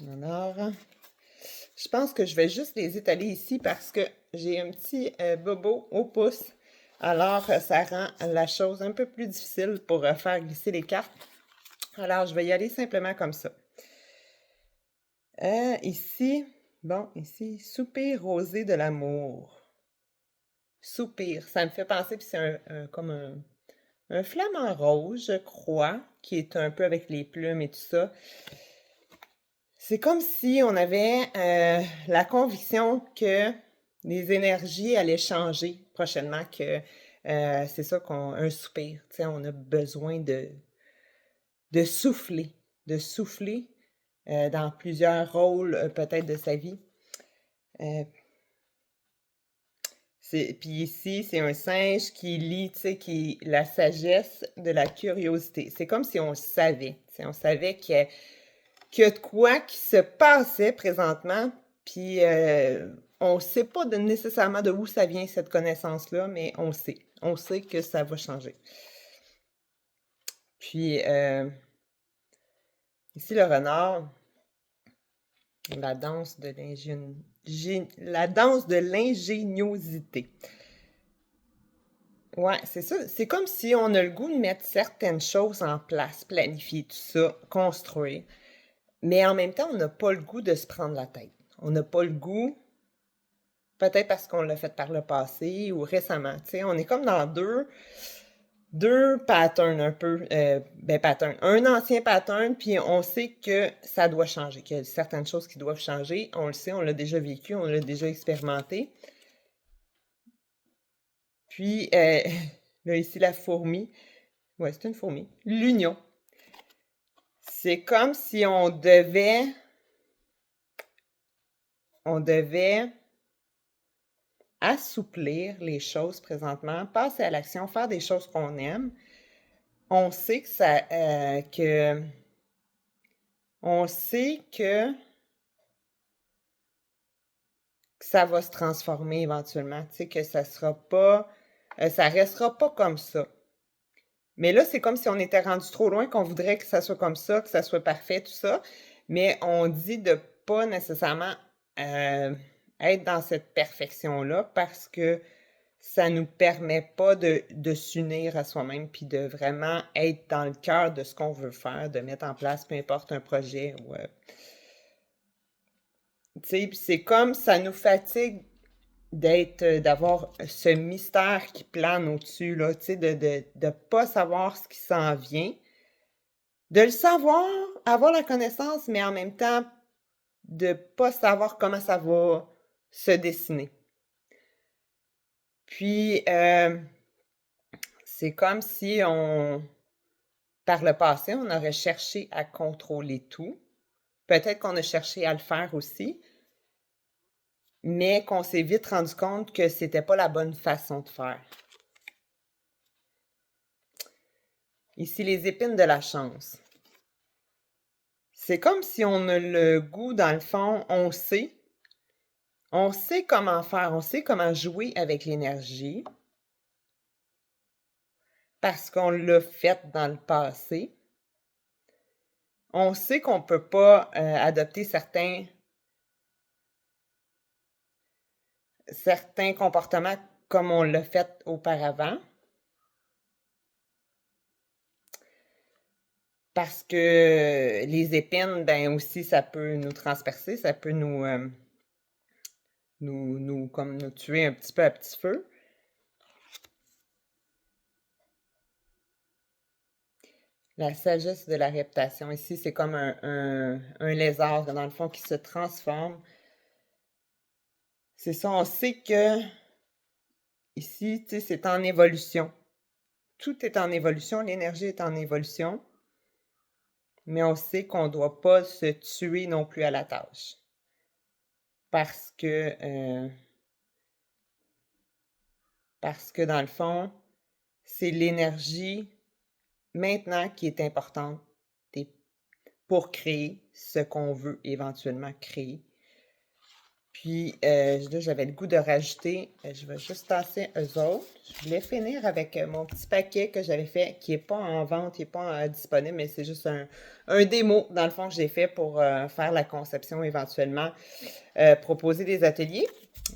Alors, je pense que je vais juste les étaler ici parce que j'ai un petit bobo au pouce. Alors, ça rend la chose un peu plus difficile pour faire glisser les cartes. Alors, je vais y aller simplement comme ça. Ici, soupir rosé de l'amour. Soupir, ça me fait penser, puis c'est comme un flamant rose, je crois, qui est un peu avec les plumes et tout ça. C'est comme si on avait la conviction que les énergies allaient changer prochainement, que c'est ça un soupir, tu sais, on a besoin de souffler, de souffler dans plusieurs rôles peut-être de sa vie. Puis ici, c'est un singe qui lit, tu sais, la sagesse de la curiosité. C'est comme si on le savait, tu sais, on savait qu'il y a de quoi qui se passait présentement, puis on ne sait pas nécessairement de où ça vient cette connaissance-là, mais on sait. On sait que ça va changer. Puis ici, le renard, la danse de l'ingéniosité. Ouais, c'est ça. C'est comme si on a le goût de mettre certaines choses en place, planifier tout ça, construire. Mais en même temps, on n'a pas le goût de se prendre la tête. On n'a pas le goût, peut-être parce qu'on l'a fait par le passé ou récemment. Tu sais, on est comme dans deux patterns un peu. Pattern. Un ancien pattern, puis on sait que ça doit changer, qu'il y a certaines choses qui doivent changer. On le sait, on l'a déjà vécu, on l'a déjà expérimenté. Puis, là, ici, la fourmi. Ouais, c'est une fourmi. L'union. C'est comme si on devait assouplir les choses présentement, passer à l'action, faire des choses qu'on aime. On sait que ça va se transformer éventuellement, tu sais, que ça restera pas comme ça. Mais là, c'est comme si on était rendu trop loin, qu'on voudrait que ça soit comme ça, que ça soit parfait, tout ça. Mais on dit de pas nécessairement être dans cette perfection-là parce que ça nous permet pas de s'unir à soi-même puis de vraiment être dans le cœur de ce qu'on veut faire, de mettre en place peu importe un projet ou tu sais, c'est comme ça nous fatigue d'avoir ce mystère qui plane au-dessus, là, tu sais, de pas savoir ce qui s'en vient. De le savoir, avoir la connaissance, mais en même temps, de pas savoir comment ça va se dessiner. Puis, c'est comme si par le passé, on aurait cherché à contrôler tout. Peut-être qu'on a cherché à le faire aussi, mais qu'on s'est vite rendu compte que c'était pas la bonne façon de faire. Ici, les épines de la chance. C'est comme si on a le goût, dans le fond, on sait comment faire, on sait comment jouer avec l'énergie parce qu'on l'a fait dans le passé. On sait qu'on ne peut pas adopter certains comportements comme on l'a fait auparavant. Parce que les épines, ben aussi, ça peut nous transpercer, ça peut comme nous tuer un petit peu à petit feu. La sagesse de la réputation. Ici, c'est comme un lézard, dans le fond, qui se transforme. C'est ça, on sait que ici, tu sais, c'est en évolution. Tout est en évolution, l'énergie est en évolution. Mais on sait qu'on ne doit pas se tuer non plus à la tâche. Parce que dans le fond, c'est l'énergie maintenant qui est importante pour créer ce qu'on veut éventuellement créer. Puis là, j'avais le goût de rajouter, je vais juste tasser eux autres. Je voulais finir avec mon petit paquet que j'avais fait, qui n'est pas en vente, qui n'est pas disponible, mais c'est juste un démo, dans le fond, que j'ai fait pour faire la conception éventuellement, proposer des ateliers.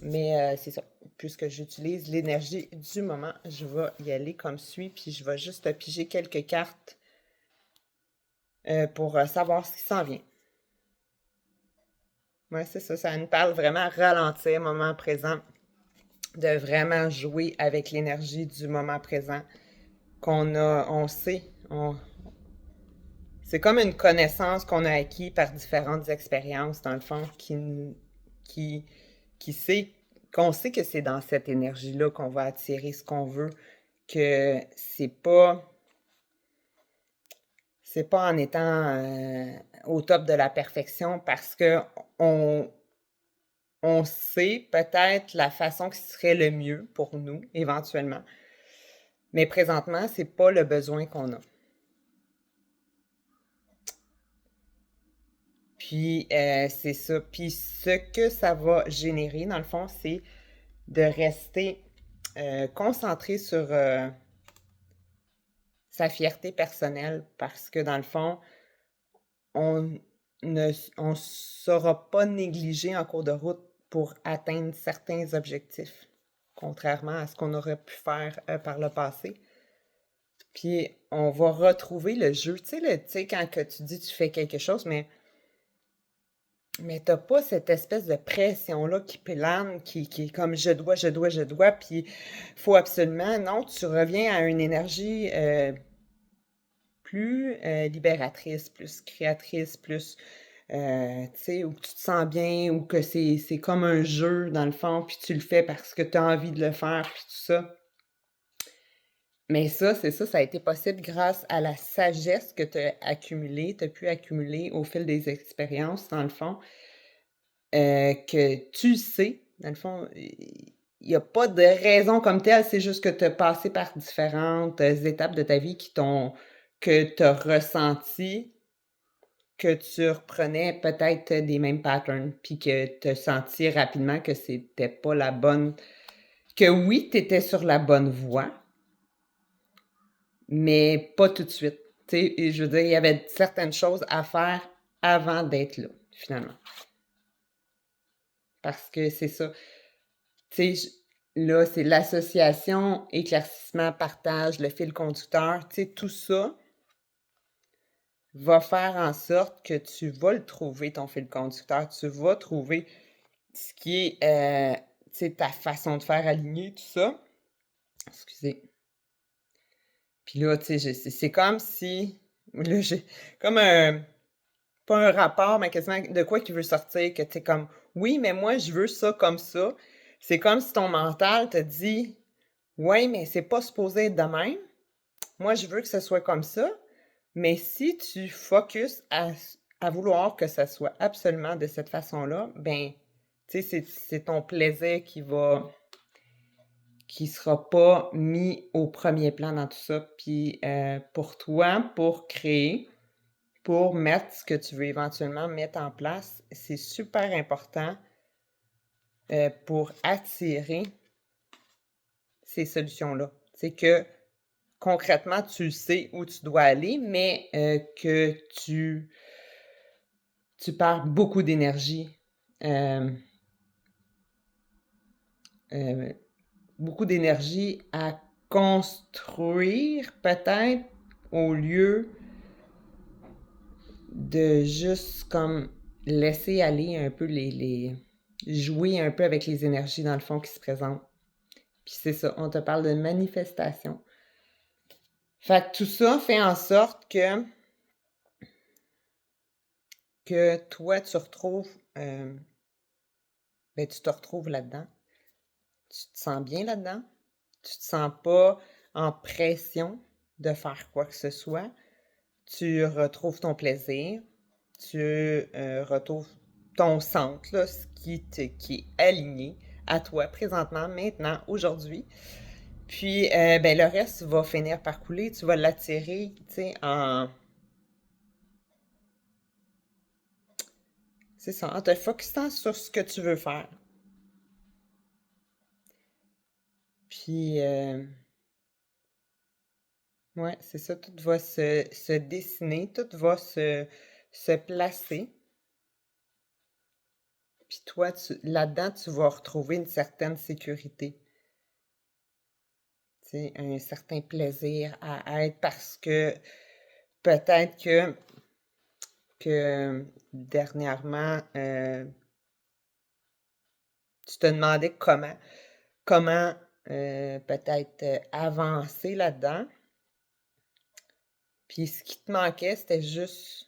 Mais c'est ça, puisque j'utilise l'énergie du moment, je vais y aller comme suit, puis je vais juste piger quelques cartes pour savoir ce qui s'en vient. Ouais, c'est ça, ça nous parle vraiment ralentir, moment présent, de vraiment jouer avec l'énergie du moment présent on sait, c'est comme une connaissance qu'on a acquis par différentes expériences, dans le fond, qui, qui sait, qu'on sait que c'est dans cette énergie-là qu'on va attirer ce qu'on veut, que c'est pas en étant au top de la perfection parce que on sait peut-être la façon qui serait le mieux pour nous, éventuellement. Mais présentement, c'est pas le besoin qu'on a. Puis, c'est ça. Puis, ce que ça va générer, dans le fond, c'est de rester concentré sur sa fierté personnelle parce que, dans le fond, on ne on saura pas négliger en cours de route pour atteindre certains objectifs, contrairement à ce qu'on aurait pu faire par le passé. Puis, on va retrouver le jeu. Tu sais, quand que tu dis tu fais quelque chose, mais t'as pas cette espèce de pression-là qui plane, qui est comme je dois, puis faut absolument. Non, tu reviens à une énergie plus libératrice, plus créatrice, plus, tu sais, où tu te sens bien, ou que c'est comme un jeu dans le fond, puis tu le fais parce que tu as envie de le faire, puis tout ça. Mais ça, c'est ça, ça a été possible grâce à la sagesse que tu as accumulée, tu as pu accumuler au fil des expériences, dans le fond, que tu sais, dans le fond, il n'y a pas de raison comme telle, c'est juste que tu as passé par différentes étapes de ta vie que tu as ressenti que tu reprenais peut-être des mêmes patterns, puis que tu as senti rapidement que c'était pas la bonne, que oui, tu étais sur la bonne voie, mais pas tout de suite. Tu sais, je veux dire, il y avait certaines choses à faire avant d'être là, finalement. Parce que c'est ça. Tu sais, là, c'est l'association, éclaircissement, partage, le fil conducteur, tu sais, tout ça va faire en sorte que tu vas le trouver, ton fil conducteur. Tu vas trouver ce qui est, tu sais, ta façon de faire aligner, tout ça. Excusez. Puis là, tu sais, c'est comme si, là, j'ai comme pas un rapport, mais quasiment de quoi qui veut sortir, que tu es comme, oui, mais moi, je veux ça comme ça. C'est comme si ton mental te dit, ouais, mais c'est pas supposé être de même. Moi, je veux que ce soit comme ça. Mais si tu focuses à vouloir que ça soit absolument de cette façon-là, ben, tu sais, c'est ton plaisir qui sera pas mis au premier plan dans tout ça. Puis pour toi, pour créer, pour mettre ce que tu veux éventuellement mettre en place, c'est super important pour attirer ces solutions-là. C'est que concrètement, tu sais où tu dois aller, mais que tu perds beaucoup d'énergie. Beaucoup d'énergie à construire peut-être au lieu de juste comme laisser aller un peu jouer un peu avec les énergies dans le fond qui se présentent. Puis c'est ça, on te parle de manifestation. Fait que tout ça fait en sorte que toi, tu retrouves, ben, tu te retrouves là-dedans. Tu te sens bien là-dedans. Tu te sens pas en pression de faire quoi que ce soit. Tu retrouves ton plaisir. Tu retrouves ton centre, là, ce qui est aligné à toi présentement, maintenant, aujourd'hui. Puis, ben, le reste va finir par couler. Tu vas l'attirer, tu sais, C'est ça, en te focusant sur ce que tu veux faire. Puis, ouais, c'est ça, tout va se dessiner, tout va se placer. Puis toi, là-dedans, tu vas retrouver une certaine sécurité, tu sais, un certain plaisir à être parce que peut-être que dernièrement, tu te demandais comment peut-être avancer là-dedans. Puis ce qui te manquait, c'était juste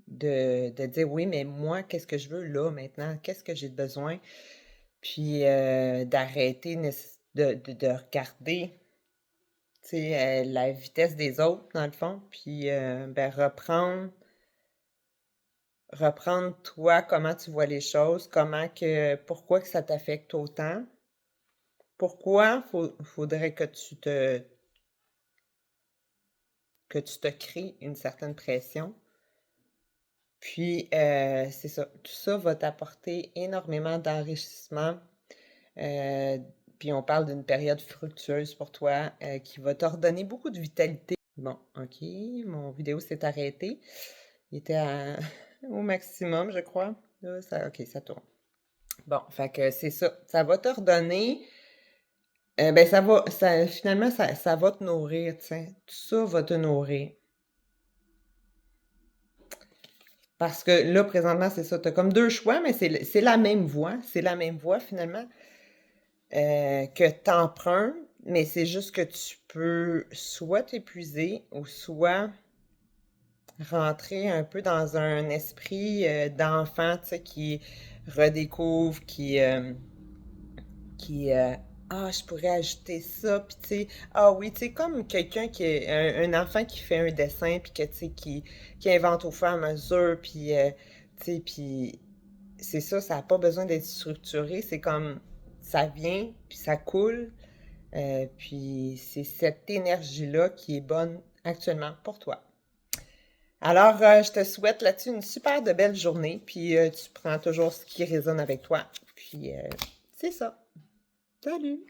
de dire oui, mais moi, qu'est-ce que je veux là maintenant? Qu'est-ce que j'ai besoin? Puis d'arrêter de regarder, tu sais, la vitesse des autres, dans le fond, puis ben, reprendre toi, comment tu vois les choses, pourquoi que ça t'affecte autant, pourquoi faudrait que tu te crées une certaine pression. Puis, c'est ça, tout ça va t'apporter énormément d'enrichissement. Euh, Puis on parle d'une période fructueuse pour toi qui va te redonner beaucoup de vitalité. Bon, OK, mon vidéo s'est arrêtée. Il était au maximum, je crois. Là, OK, ça tourne. Bon, fait que c'est ça. Ça va te redonner. Ben, finalement, ça va te nourrir, tu sais. Tout ça va te nourrir. Parce que là, présentement, c'est ça. Tu as comme deux choix, mais c'est la même voie. C'est la même voie, finalement, que tu empruntes, mais c'est juste que tu peux soit t'épuiser ou soit rentrer un peu dans un esprit d'enfant, tu sais, qui redécouvre, qui ah, je pourrais ajouter ça, puis tu sais, ah oui, tu sais, comme quelqu'un qui est un enfant qui fait un dessin, puis que, tu sais, qui invente au fur et à mesure, puis, tu sais, puis c'est ça n'a pas besoin d'être structuré, c'est comme, ça vient, puis ça coule, puis c'est cette énergie-là qui est bonne actuellement pour toi. Alors, je te souhaite là-dessus une super de belle journée, puis tu prends toujours ce qui résonne avec toi, puis c'est ça. Salut!